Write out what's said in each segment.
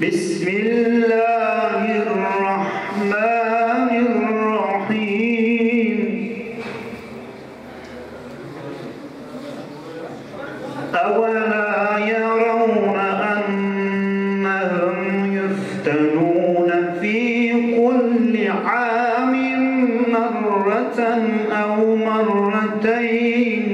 Bismillahirrahmanirrahim. أَوَلَا يَرَوْنَ أَنَّهُمْ يُفْتَنُونَ فِي كُلِّ عَامٍ مَرَّةً أَوْ مَرَّتَيْنِ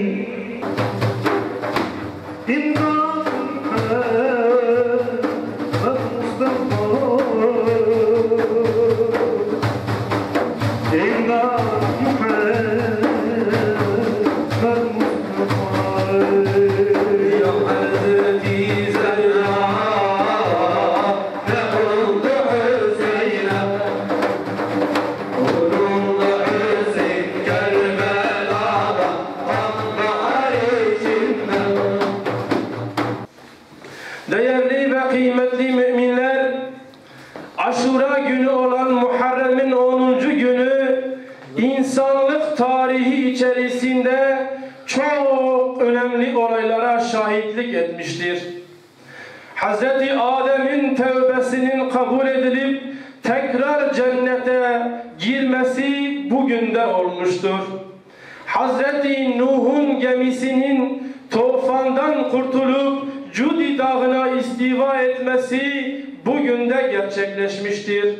Değerli ve kıymetli müminler, Aşura günü olan Muharrem'in 10. günü insanlık tarihi içerisinde çok önemli olaylara şahitlik etmiştir. Hz. Adem'in tevbesinin kabul edilip tekrar cennete girmesi bugün de olmuştur. Hz. Nuh'un gemisinin tufandan kurtulup Cudi dağına istiva etmesi bugün de gerçekleşmiştir.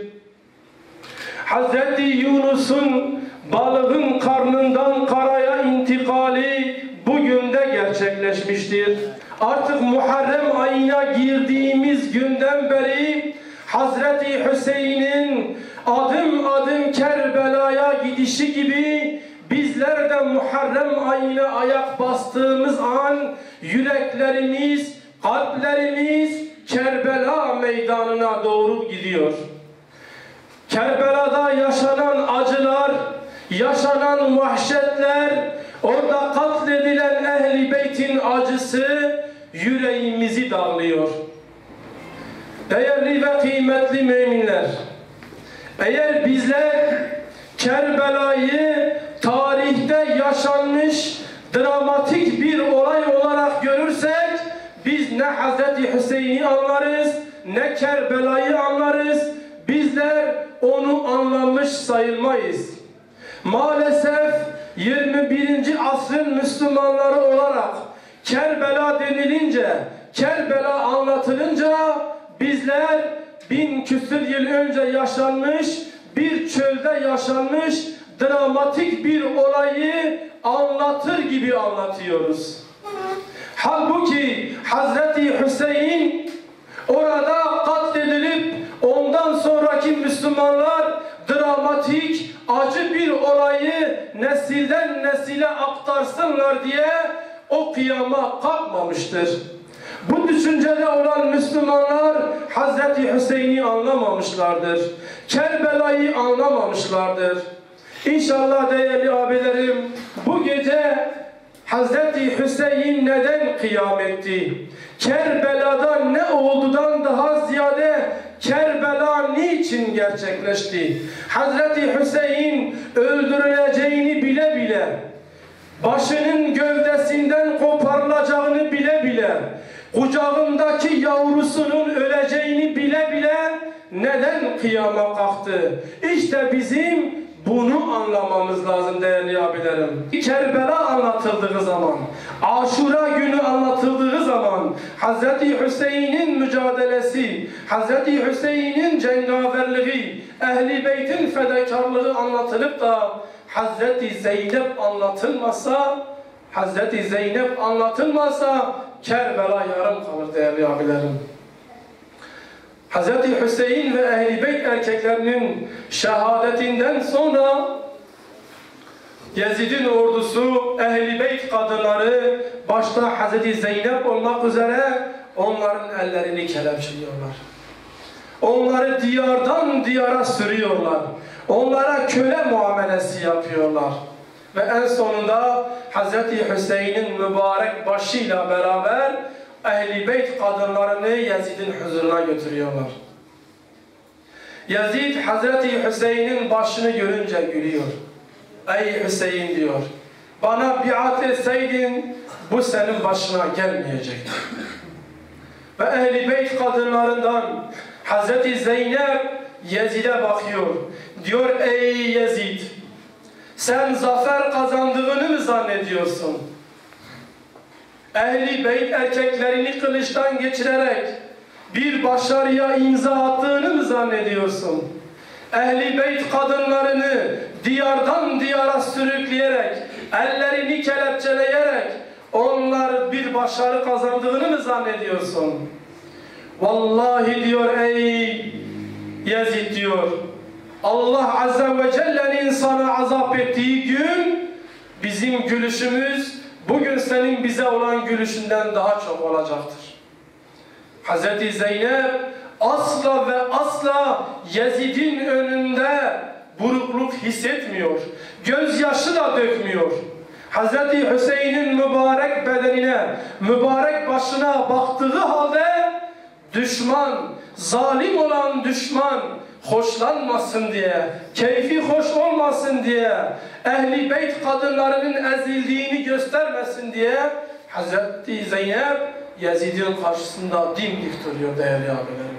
Hz. Yunus'un balığın karnından karaya intikali bugün de gerçekleşmiştir. Artık Muharrem ayına girdiğimiz günden beri Hazreti Hüseyin'in adım adım Kerbela'ya gidişi gibi bizler de Muharrem ayına ayak bastığımız an yüreklerimiz, kalplerimiz Kerbela meydanına doğru gidiyor. Kerbela'da yaşanan acılar, yaşanan vahşetler, orada katledilen Ehl-i Beyt'in acısı yüreğimizi dağlıyor. Değerli ve kıymetli müminler, eğer bizler Kerbela'yı tarihte yaşanmış dramatik bir olay olarak görürsek, biz ne Hazreti Hüseyin'i anlarız, ne Kerbela'yı anlarız, bizler onu anlamış sayılmayız. Maalesef 21. asrın Müslümanları olarak Kerbela denilince, Kerbela anlatılınca bizler 1000 küsur yıl önce yaşanmış, bir çölde yaşanmış dramatik bir olayı anlatır gibi anlatıyoruz. Halbuki Hazreti Hüseyin orada katledilip ondan sonraki Müslümanlar dramatik, acı bir olayı nesilden nesile aktarsınlar diye o kıyama kalkmamıştır. Bu düşüncede olan Müslümanlar Hazreti Hüseyin'i anlamamışlardır. Kerbela'yı anlamamışlardır. İnşallah değerli abilerim, bu gece Hazreti Hüseyin neden kıyam etti? Kerbela'da ne oldudan daha ziyade Kerbela niçin gerçekleşti? Hazreti Hüseyin öldürüleceğini bile bile, başının gövdesinden koparılacağını bile bile, kucağındaki yavrusunun öleceğini bile bile neden kıyama kalktı? İşte bizim bunu anlamamız lazım değerli abilerim. Kerbela anlatıldığı zaman, Aşura günü anlatıldığı zaman, Hazreti Hüseyin'in mücadelesi, Hazreti Hüseyin'in cengaverliği, Ehl-i Beyt'in fedakarlığı anlatılıp da Hazreti Zeynep anlatılmasa, Kerbela yarım kalır değerli abilerim. Hazreti Hüseyin ve Ehl-i Beyt erkeklerinin şehadetinden sonra Yezid'in ordusu, Ehl-i Beyt kadınları, başta Hazreti Zeynep olmak üzere onların ellerini kelepçeliyorlar. Onları diyardan diyara sürüyorlar. Onlara köle muamelesi yapıyorlar. Ve en sonunda Hazreti Hüseyin'in mübarek başıyla beraber Ehl-i Beyt kadınlarını Yezid'in huzuruna götürüyorlar. Yezid Hazreti Hüseyin'in başını görünce gülüyor. Ey Hüseyin diyor, bana biat etseydin bu senin başına gelmeyecekti. Ve Ehl-i Beyt kadınlarından Hazreti Zeynep Yezid'e bakıyor. Diyor ey Yezid, sen zafer kazandığını mı zannediyorsun? Ehli beyt erkeklerini kılıçtan geçirerek bir başarıya imza attığını mı zannediyorsun? Ehli beyt kadınlarını diyardan diyara sürükleyerek, ellerini kelepçeleyerek onlar bir başarı kazandığını mı zannediyorsun? Vallahi diyor ey Yezid diyor, Allah Azze ve Celle'nin sana azap ettiği gün bizim gülüşümüz bugün senin bize olan gülüşünden daha çok olacaktır. Hazreti Zeynep asla ve asla Yezid'in önünde burukluk hissetmiyor. Gözyaşı da dökmüyor. Hazreti Hüseyin'in mübarek bedenine, mübarek başına baktığı halde düşman, zalim olan düşman hoşlanmasın diye, keyfi hoş olmasın diye, ehli beyt kadınlarının ezildiğini göstermesin diye Hazreti Zeynep Yezid'in karşısında dimdik duruyor değerli abilerim.